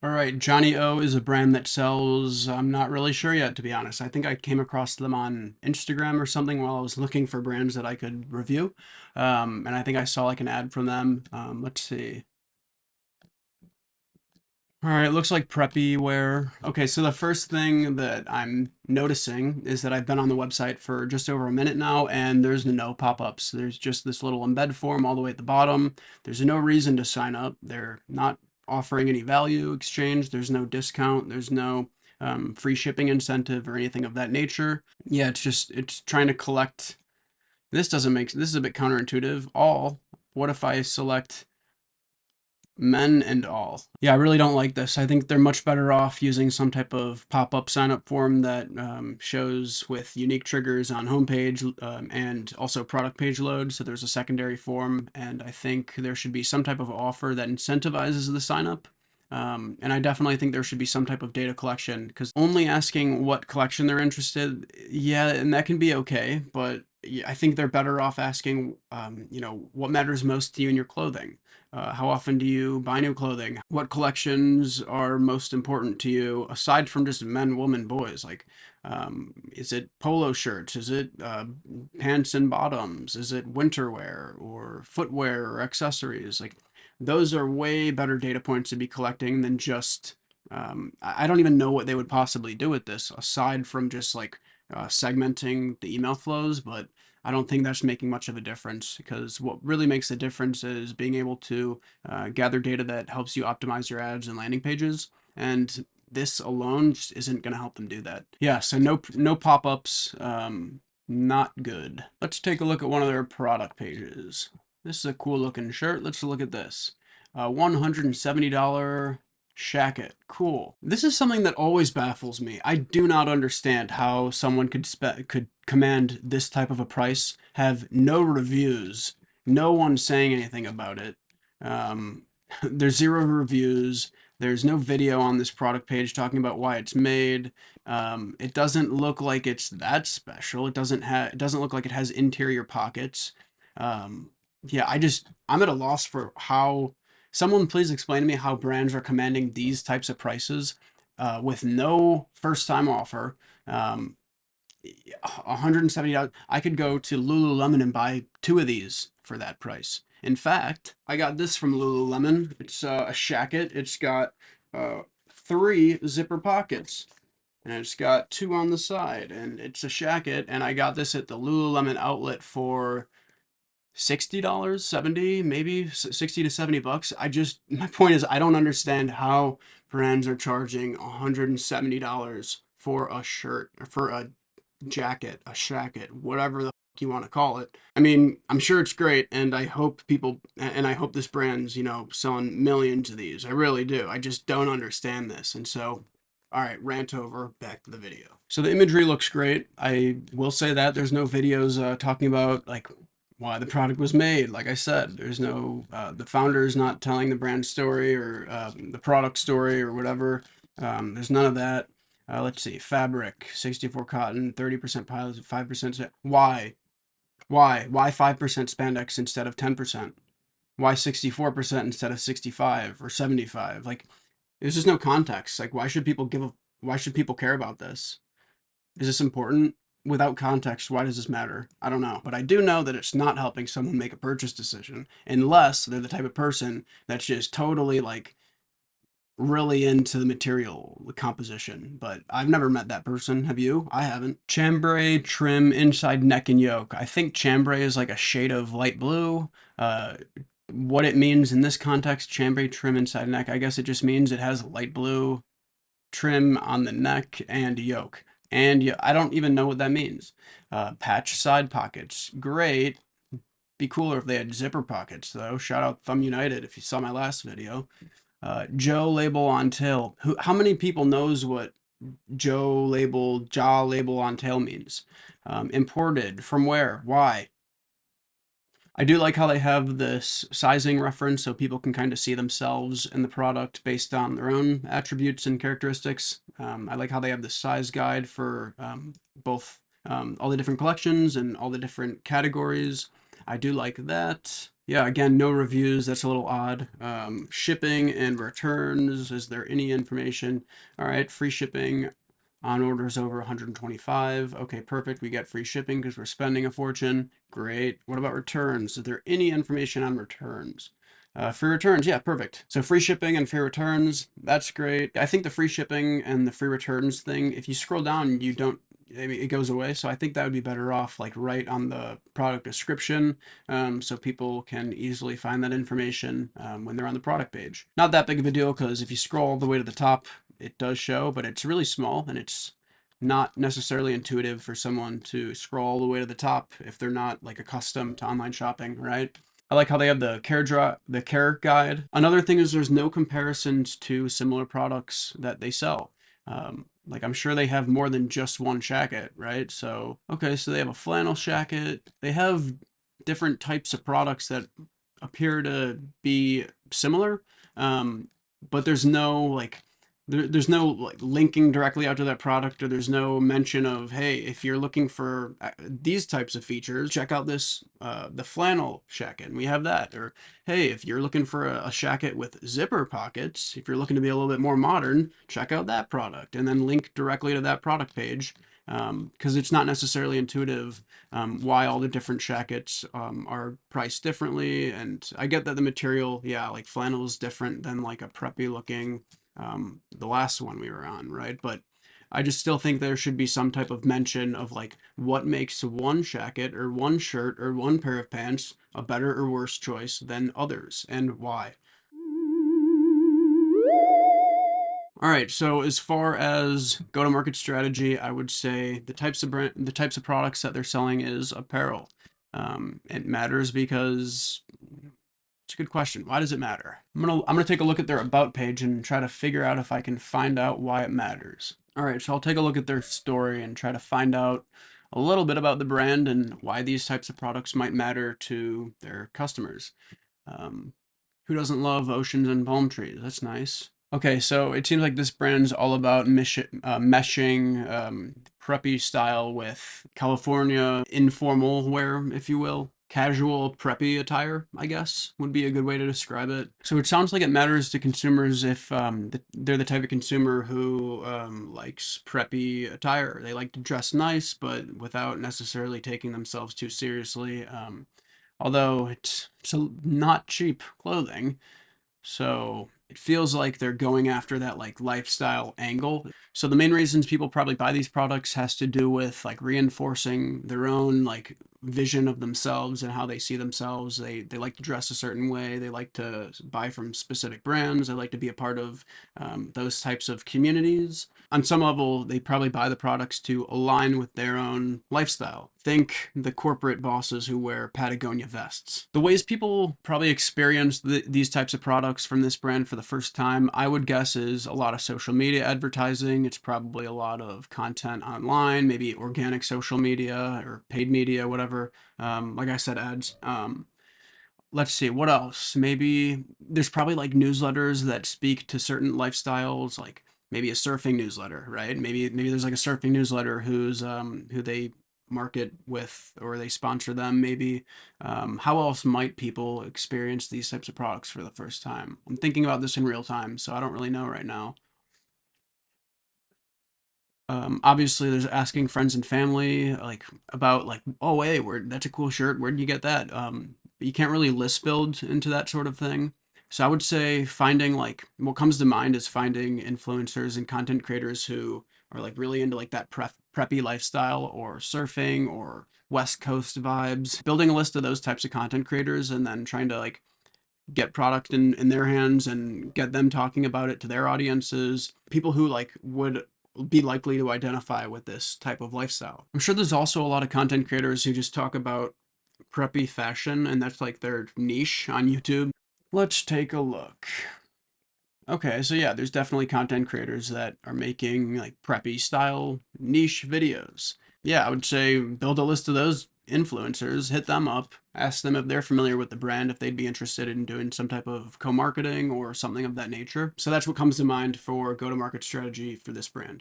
All right, Johnnie-O is a brand that sells, I'm not really sure yet, to be honest. I think I came across them on Instagram or something while I was looking for brands that I could review. And I think I saw like an ad from them. Let's see. All right, looks like preppy wear. Okay, so the first thing that I'm noticing is that I've been on the website for just over a minute now, and there's no pop-ups. There's just this little embed form all the way at the bottom. There's no reason to sign up. They're not offering any value exchange. There's no discount. There's no free shipping incentive or anything of that nature. Yeah, it's trying to collect. This is a bit counterintuitive. All. What if I select men and all? Yeah, I really don't like this. I think they're much better off using some type of pop-up sign-up form that shows with unique triggers on homepage and also product page load. So there's a secondary form, and I think there should be some type of offer that incentivizes the sign-up. And I definitely think there should be some type of data collection because only asking what collection they're interested, yeah, and that can be okay, but yeah, I think they're better off asking, what matters most to you in your clothing. How often do you buy new clothing? What collections are most important to you aside from just men, women, boys? Like, is it polo shirts? Is it pants and bottoms? Is it winter wear or footwear or accessories? Like, those are way better data points to be collecting than just. I don't even know what they would possibly do with this aside from just like segmenting the email flows, but I don't think that's making much of a difference because what really makes a difference is being able to gather data that helps you optimize your ads and landing pages. And this alone just isn't going to help them do that. Yeah, so no pop-ups, not good. Let's take a look at one of their product pages. This is a cool looking shirt. Let's look at this. $170 Shacket. Cool. This is something that always baffles me. I do not understand how someone could command this type of a price, have no reviews, no one saying anything about it. Um, there's zero reviews. There's no video on this product page talking about why it's made. It doesn't look like it's that special. It doesn't look like it has interior pockets. Yeah, I'm at a loss for how. Someone please explain to me how brands are commanding these types of prices with no first time offer. Um, $170. I could go to Lululemon and buy two of these for that price. In fact, I got this from Lululemon. It's a shacket. It's got three zipper pockets, and it's got two on the side, and it's a shacket. And I got this at the Lululemon outlet for $60, 70, maybe 60 to 70 bucks. My point is, I don't understand how brands are charging $170 for a shirt or for a jacket, a shacket, whatever the fuck you want to call it. I mean, I'm sure it's great, and I hope this brand's, selling millions of these. I really do. I just don't understand this. And so, all right, rant over, back to the video. So the imagery looks great. I will say that there's no videos talking about like why the product was made. Like I said, there's no, the founder is not telling the brand story or the product story or whatever. There's none of that. Let's see, fabric, 64 cotton, 30% pilot, 5%. Why? Why? Why 5% spandex instead of 10%? Why 64% instead of 65 or 75? Like, there's just no context. Like, why should people care about this? Is this important? Without context, why does this matter? I don't know. But I do know that it's not helping someone make a purchase decision unless they're the type of person that's just totally like really into the material, the composition, but I've never met that person. Have you? I haven't. Chambray trim inside neck and yoke. I think chambray is like a shade of light blue. Uh, what it means in this context, chambray trim inside neck, I guess it just means it has light blue trim on the neck and yoke. And yeah, I don't even know what that means. Patch side pockets. Great. Be cooler if they had zipper pockets, though. Shout out Thumb United if you saw my last video. Joe label on tail. How many people knows what jaw label on tail means? Imported from where? Why? I do like how they have this sizing reference so people can kind of see themselves in the product based on their own attributes and characteristics. I like how they have the size guide for both all the different collections and all the different categories. I do like that. Yeah, again, no reviews. That's a little odd. Shipping and returns. Is there any information? All right, free shipping on orders over 125. Okay, perfect. We get free shipping because we're spending a fortune. Great. What about returns? Is there any information on returns? Free returns, yeah, perfect. So free shipping and free returns, that's great. I think the free shipping and the free returns thing, if you scroll down, you don't, I mean, it goes away. So I think that would be better off like right on the product description, so people can easily find that information when they're on the product page. Not that big of a deal because if you scroll all the way to the top, it does show, but it's really small and it's not necessarily intuitive for someone to scroll all the way to the top if they're not like accustomed to online shopping, right? I like how they have the care guide. Another thing is there's no comparisons to similar products that they sell. Like I'm sure they have more than just one shacket, right? So, okay, so they have a flannel shacket. They have different types of products that appear to be similar, um, but there's no like linking directly out to that product, or there's no mention of, hey, if you're looking for these types of features, check out this the flannel shacket, and we have that. Or hey, if you're looking for a shacket with zipper pockets, if you're looking to be a little bit more modern, check out that product, and then link directly to that product page, because it's not necessarily intuitive why all the different shackets are priced differently. And I get that the material, yeah, like flannel is different than like a preppy looking the last one we were on, right? But I just still think there should be some type of mention of like what makes one shacket or one shirt or one pair of pants a better or worse choice than others, and why. All right, so as far as go-to-market strategy, I would say the types of products that they're selling is apparel. It matters because it's a good question. Why does it matter? I'm gonna take a look at their about page and try to figure out if I can find out why it matters. All right, so I'll take a look at their story and try to find out a little bit about the brand and why these types of products might matter to their customers. Um, who doesn't love oceans and palm trees? That's nice. Okay, so it seems like this brand's all about meshing preppy style with California informal wear, if you will. Casual preppy attire, I guess, would be a good way to describe it. So it sounds like it matters to consumers if they're the type of consumer who likes preppy attire. They like to dress nice, but without necessarily taking themselves too seriously. Although it's so not cheap clothing, so it feels like they're going after that like lifestyle angle. So the main reasons people probably buy these products has to do with like reinforcing their own like vision of themselves and how they see themselves. They like to dress a certain way. They like to buy from specific brands. They like to be a part of those types of communities. On some level, they probably buy the products to align with their own lifestyle. Think the corporate bosses who wear Patagonia vests. The ways people probably experience these types of products from this brand for the first time, I would guess, is a lot of social media advertising. It's probably a lot of content online, maybe organic social media or paid media, whatever. Like I said, ads. Let's see, what else? Maybe there's probably like newsletters that speak to certain lifestyles, like maybe a surfing newsletter, right? Maybe there's like a surfing newsletter who they market with or they sponsor them. Maybe how else might people experience these types of products for the first time? I'm thinking about this in real time, so I don't really know right now. Obviously there's asking friends and family like about like, oh hey, where that's a cool shirt, where did you get that? But you can't really list build into that sort of thing. So I would say finding like what comes to mind is finding influencers and content creators who are like really into like that preppy lifestyle or surfing or West Coast vibes. Building a list of those types of content creators and then trying to like get product in their hands and get them talking about it to their audiences, people who like would be likely to identify with this type of lifestyle. I'm sure there's also a lot of content creators who just talk about preppy fashion and that's like their niche on YouTube. Let's take a look. Okay, so yeah, there's definitely content creators that are making like preppy style niche videos. Yeah, I would say build a list of those influencers, hit them up, ask them if they're familiar with the brand, if they'd be interested in doing some type of co-marketing or something of that nature. So that's what comes to mind for go-to-market strategy for this brand.